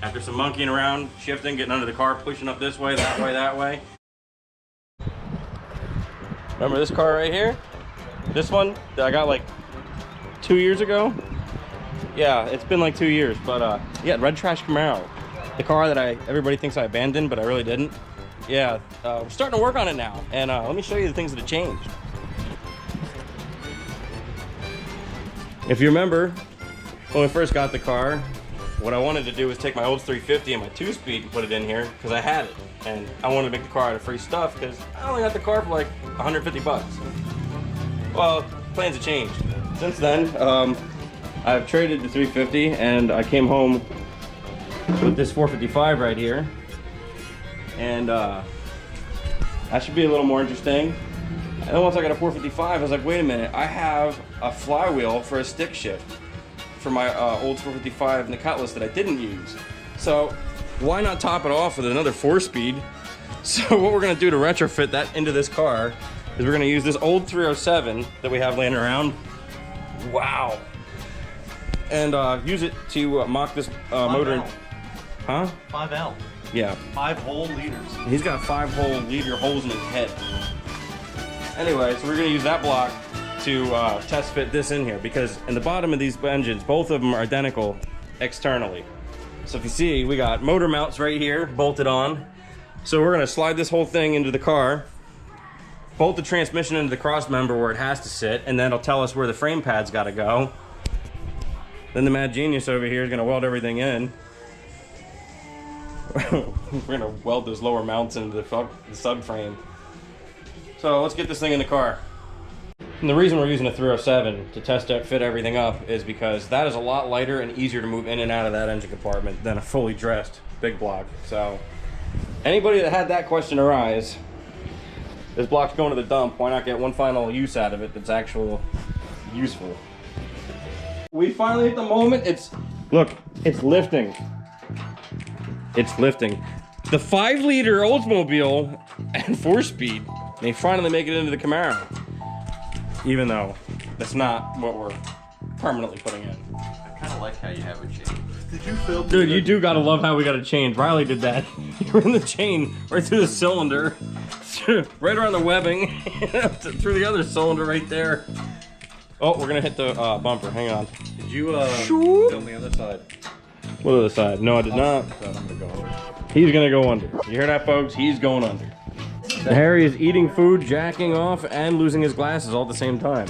After some monkeying around, shifting, getting under the car, pushing up this way, that way. Remember this car right here? This one that I got like 2 years ago? Yeah, it's been like 2 years, but yeah, red trash Camaro. The car that everybody thinks I abandoned, but I really didn't. Yeah, we're starting to work on it now, and let me show you the things that have changed. If you remember, when we first got the car, what I wanted to do was take my Olds 350 and my 2-speed and put it in here, because I had it. And I wanted to make the car out of free stuff, because I only got the car for like 150 bucks. Well, plans have changed. Since then, I've traded the 350, and I came home with this 455 right here. And that should be a little more interesting. And then once I got a 455, I was like, wait a minute, I have a flywheel for a stick shift for my old 455 in the Cutlass that I didn't use. So why not top it off with another 4-speed? So what we're gonna do to retrofit that into this car is we're gonna use this old 307 that we have laying around. Wow. And use it to mock this motor. Huh? 5L. Yeah. 5 whole liters. He's got 5 whole liter holes in his head. Anyway, so we're gonna use that block to test fit this in here, because in the bottom of these engines, both of them are identical externally. So if you see, we got motor mounts right here bolted on. So we're gonna slide this whole thing into the car, bolt the transmission into the cross member where it has to sit, and then it'll tell us where the frame pad's gotta go. Then the mad genius over here is gonna weld everything in. We're gonna weld those lower mounts into the subframe. So let's get this thing in the car. And the reason we're using a 307 to test out, fit everything up, is because that is a lot lighter and easier to move in and out of that engine compartment than a fully dressed big block. So anybody that had that question arise, this block's going to the dump, why not get one final use out of it that's actual useful? We finally hit the moment. Look, it's lifting. It's lifting. The 5-liter Oldsmobile and 4-speed, they finally make it into the Camaro. Even though that's not what we're permanently putting in. I kind of like how you have it changed. Did you film? Dude, you do gotta love how we got it changed. Riley did that. You ran the chain right through the cylinder, right around the webbing, through the other cylinder right there. Oh, we're gonna hit the bumper. Hang on. Did you film the other side? What other side? No, I did not. I'm gonna go under. He's gonna go under. You hear that, folks? He's going under. Harry is eating food, jacking off, and losing his glasses all at the same time.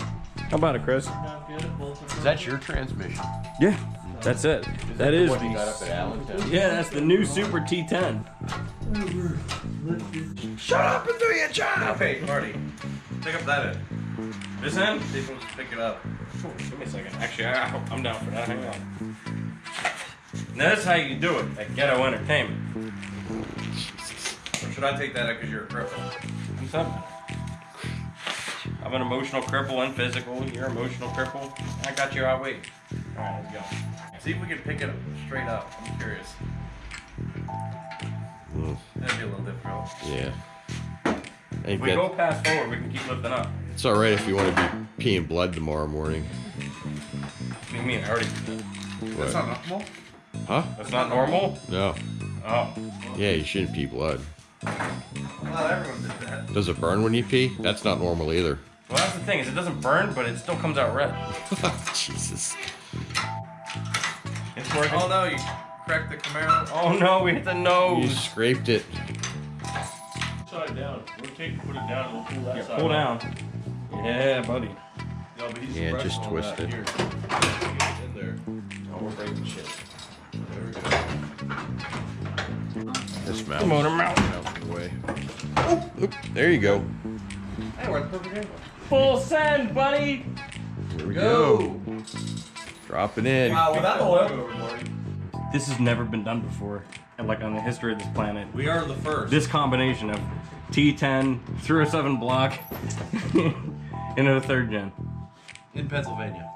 How about it, Chris? Is that your transmission? Yeah, that's it. That is What you got up at Allentown? Yeah, that's the new Super T10. Shut up and do your job! Hey, Marty, pick up that end. This end? See if we'll pick it up. Give me a second. Actually, I'm down for that. Hang on. Now, that's how you do it at Ghetto Entertainment. Or should I take that out because you're a cripple? Do something. I'm an emotional cripple and physical. You're an emotional cripple. I got you outweighed. All right, let's go. See if we can pick it straight up. I'm curious. That'd be a little difficult. Yeah. If we go past forward, we can keep lifting up. It's all right if you want to be peeing blood tomorrow morning. What do you mean? I already did that. That's not normal? Huh? That's not normal? No. Oh. Yeah, you shouldn't pee blood. Not everyone did that. Does it burn when you pee? That's not normal either. Well, that's the thing, is it doesn't burn, but it still comes out red. Jesus. It's working. Oh no, you cracked the Camaro. Oh no, we hit the You nose. scraped it. Upside down. Rotate, put it down, and we'll pull that Yeah, side. pull down. Yeah, buddy. No, but he's Yeah, pressing just on twist that it. here. Get it in there. Oh, we're breaking shit. There we go. This mount. Motor mount. Out of the way. Oop, there you go. Hey, we're at the perfect angle. Full send, buddy. Here we go. Drop it in. Wow, without the oil. This has never been done before, and like on the history of this planet. We are the first. This combination of T10, 307 block, into the 3rd gen. in Pennsylvania.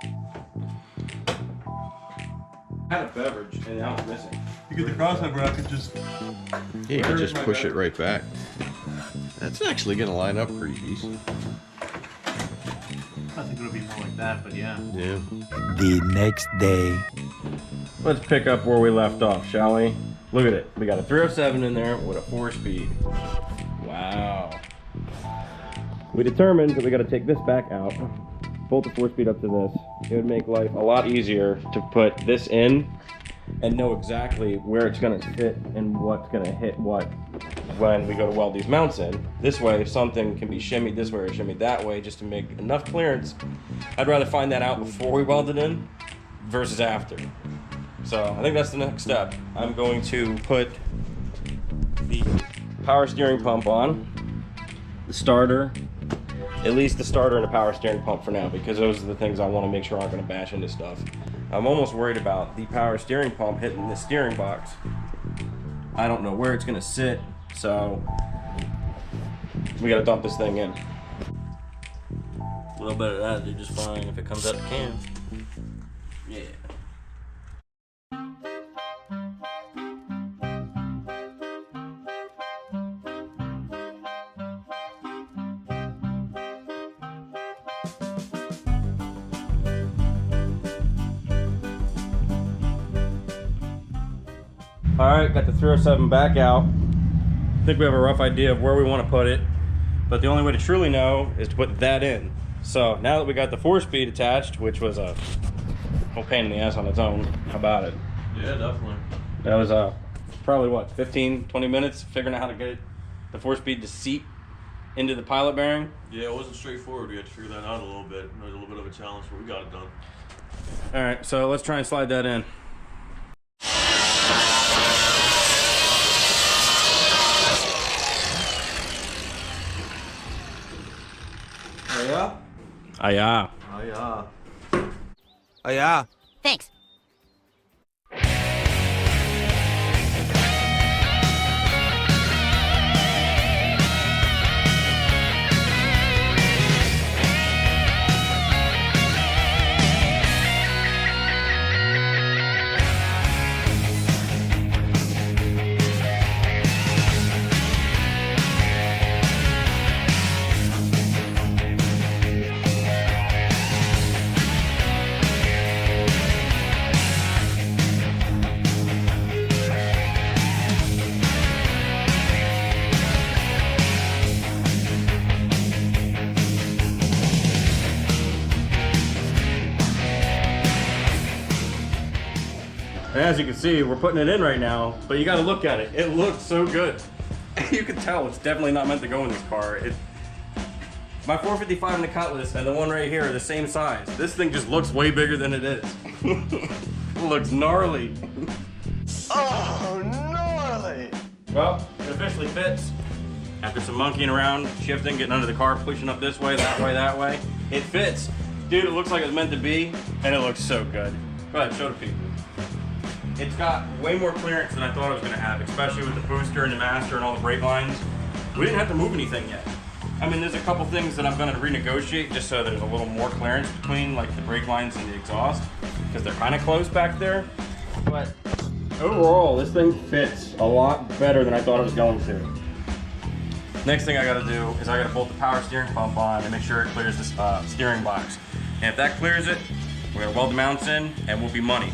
I had a beverage and now it's missing. You get the crossmember, I could just. Yeah, you can just push it right back. That's actually gonna line up pretty decent. I think it'll be more like that, but yeah. Yeah. The next day. Let's pick up where we left off, shall we? Look at it. We got a 307 in there with a 4-speed. Wow. We determined that we got to take this back out, bolt the 4-speed up to this. It would make life a lot easier to put this in and know exactly where it's going to fit and what's going to hit what when we go to weld these mounts in. This way, if something can be shimmied this way or shimmied that way just to make enough clearance, I'd rather find that out before we weld it in versus after. So I think that's the next step. I'm going to put the power steering pump on, the starter, at least the starter and the power steering pump for now, because those are the things I want to make sure aren't going to bash into stuff. I'm almost worried about the power steering pump hitting the steering box. I don't know where it's going to sit, so we got to dump this thing in. A little bit of that will do just fine if it comes out the can. Yeah. Alright, got the 307 back out. I think we have a rough idea of where we want to put it, but the only way to truly know is to put that in. So now that we got the 4-speed attached, which was a whole pain in the ass on its own, how about it? Yeah, definitely. That was probably what, 15-20 minutes figuring out how to get the 4-speed to seat into the pilot bearing. Yeah, it wasn't straightforward. We had to figure that out a little bit. It was a little bit of a challenge, but we got it done. Alright, so let's try and slide that in. Oh yeah? Ah, yeah. Oh yeah. Oh, yeah. Thanks. And as you can see, we're putting it in right now, but you gotta look at it. It looks so good. You can tell it's definitely not meant to go in this car. My 455 and the Cutlass and the one right here are the same size. This thing just looks way bigger than it is. It looks gnarly. Oh, gnarly! Well, it officially fits. After some monkeying around, shifting, getting under the car, pushing up this way, that way, it fits. Dude, it looks like it's meant to be, and it looks so good. Go ahead, show the people. It's got way more clearance than I thought it was going to have, especially with the booster and the master and all the brake lines. We didn't have to move anything yet. I mean, there's a couple things that I'm going to renegotiate just so there's a little more clearance between like the brake lines and the exhaust, because they're kind of close back there. But overall, this thing fits a lot better than I thought it was going to. Next thing I got to do is I got to bolt the power steering pump on and make sure it clears this steering box. And if that clears it, we're going to weld the mounts in and we'll be money.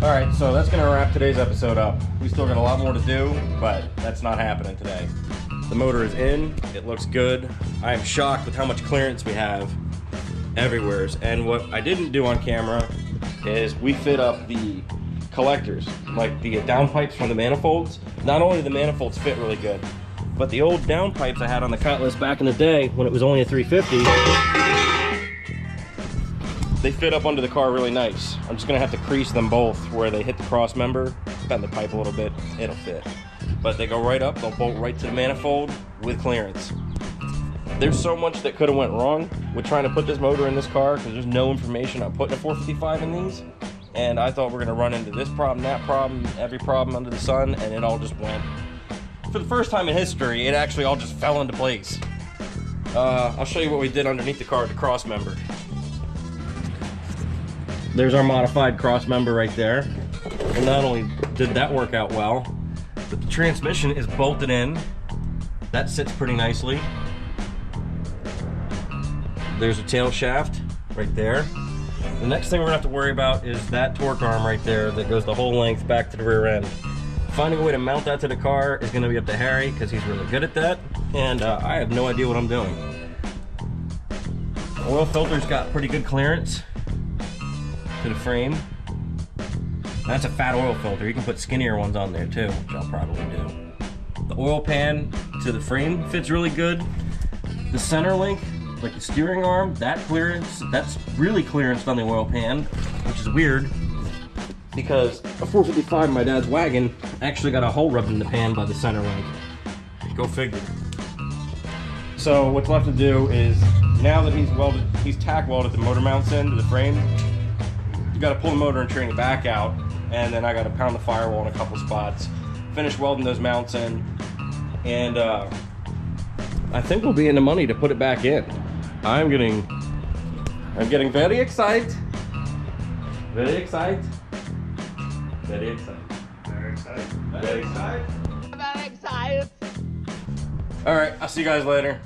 Alright, so that's going to wrap today's episode up. We still got a lot more to do, but that's not happening today. The motor is in, it looks good. I am shocked with how much clearance we have everywhere. And what I didn't do on camera is we fit up the collectors, like the downpipes from the manifolds. Not only the manifolds fit really good, but the old downpipes I had on the Cutlass back in the day when it was only a 350, they fit up under the car really nice. I'm just gonna have to crease them both where they hit the cross member, bend the pipe a little bit, it'll fit. But they go right up, they'll bolt right to the manifold with clearance. There's so much that could have went wrong with trying to put this motor in this car because there's no information on putting a 455 in these. And I thought we're gonna run into this problem, that problem, every problem under the sun, and it all just went. For the first time in history, it actually all just fell into place. I'll show you what we did underneath the car with the cross member. there's our modified cross member right there. And not only did that work out well, but the transmission is bolted in. That sits pretty nicely. There's a tail shaft right there. The next thing we're gonna have to worry about is that torque arm right there that goes the whole length back to the rear end. Finding a way to mount that to the car is gonna be up to Harry because he's really good at that, and I have no idea what I'm doing. The oil filter's got pretty good clearance to the frame. That's a fat oil filter. You can put skinnier ones on there too, which I'll probably do. The oil pan to the frame fits really good. The center link, like the steering arm, that clearance, that's really clearanced on the oil pan, which is weird because a 455 in my dad's wagon actually got a hole rubbed in the pan by the center link. Go figure. So what's left to do is, now that he's tack welded the motor mounts into the frame, you gotta pull the motor and train it back out, and then I gotta pound the firewall in a couple spots, finish welding those mounts in, and I think we'll be in the money to put it back in. I'm getting very excited. Very excited. Very excited. Very excited. Very excited. All right, I'll see you guys later.